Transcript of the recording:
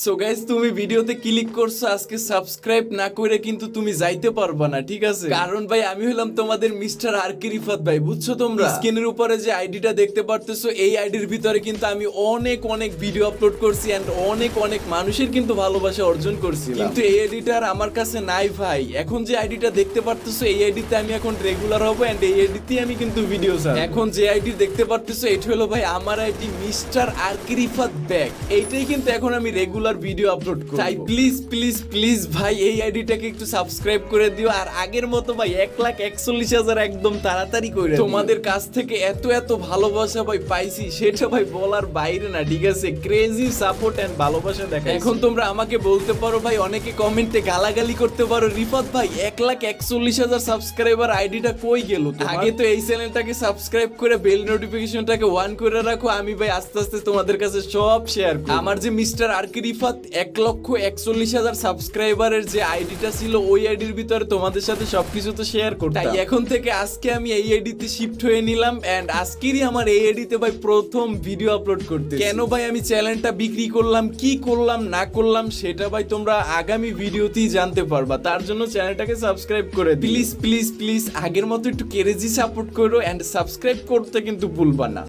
So guys, তুমি ভিডিওতে click করছো, আজকে সাবস্ক্রাইব না করে কিন্তু তুমি যাইতে পারবা না, ঠিক আছে? কারণ ভাই আমি হলাম তোমাদের মিস্টার আরকে রিফাত ভাই, বুঝছো? তোমরা স্ক্রিনের উপরে যে আইডিটা দেখতে পারতেছো, এই আইডির ভিতরে কিন্তু আমি অনেক অনেক ভিডিও আপলোড করছি এন্ড অনেক অনেক মানুষের কিন্তু ভালোবাসা অর্জন করছি, কিন্তু এই আইডিটার আমার কাছে নাই ভাই। এখন যে আইডিটা দেখতে পারতেছো, এই আইডিতে আমি এখন রেগুলার হবো এন্ড এই আইডিতে আমি কিন্তু ভিডিও ছাড়বো। এখন যে আইডি দেখতে পারতেছো, এটা হলো ভাই আমার আইডি মিস্টার আরকে রিফাত ব্যাক। এইটাই কিন্তু এখন আমি রেগুলার ভিডিও আপলোড করব। তাই প্লিজ প্লিজ প্লিজ ভাই এই আইডিটাকে একটু সাবস্ক্রাইব করে দিও, আর আগের মতো ভাই 1,41,000 একদম তাড়াতাড়ি করে দিও। তোমাদের কাছ থেকে এত এত ভালোবাসা ভাই পাইছি, সেটা ভাই বলার বাইরে না, ঠিক আছে? ক্রেজি সাপোর্ট এন্ড ভালোবাসা দেখা। এখন তোমরা আমাকে বলতে পারো ভাই, অনেকে কমেন্টে গালাগালি করতে পারো, রিফাত ভাই 1,41,000 সাবস্ক্রাইবার আইডিটা কই গেল? আগে তো এই চ্যানেলটাকে সাবস্ক্রাইব করে বেল নোটিফিকেশনটাকে অন করে রাখো, আমি ভাই আস্তে আস্তে তোমাদের কাছে সব শেয়ার করব। আমার যে মিস্টার আরকে রিফাত 1,41,000 সাবস্ক্রাইবারের যে আইডিটা ছিল, ওই আইডির ভিতরে তোমাদের সাথে সবকিছু তো শেয়ার করতাম। তাই এখন থেকে আজকে আমি এই আইডিতে শিফট হয়ে নিলাম এন্ড আজকেরই আমার এই আইডিতে ভাই প্রথম ভিডিও আপলোড করতে। কেন ভাই আমি চ্যানেলটা বিক্রি করলাম, কি করলাম না করলাম, সেটা ভাই তোমরা আগামী ভিডিওতেই জানতে পারবা। তার জন্য চ্যানেলটাকে সাবস্ক্রাইব করে প্লিজ প্লিজ প্লিজ আগের মতো একটু ক্রেজি সাপোর্ট করো এন্ড সাবস্ক্রাইব করতে কিন্তু ভুলবা না।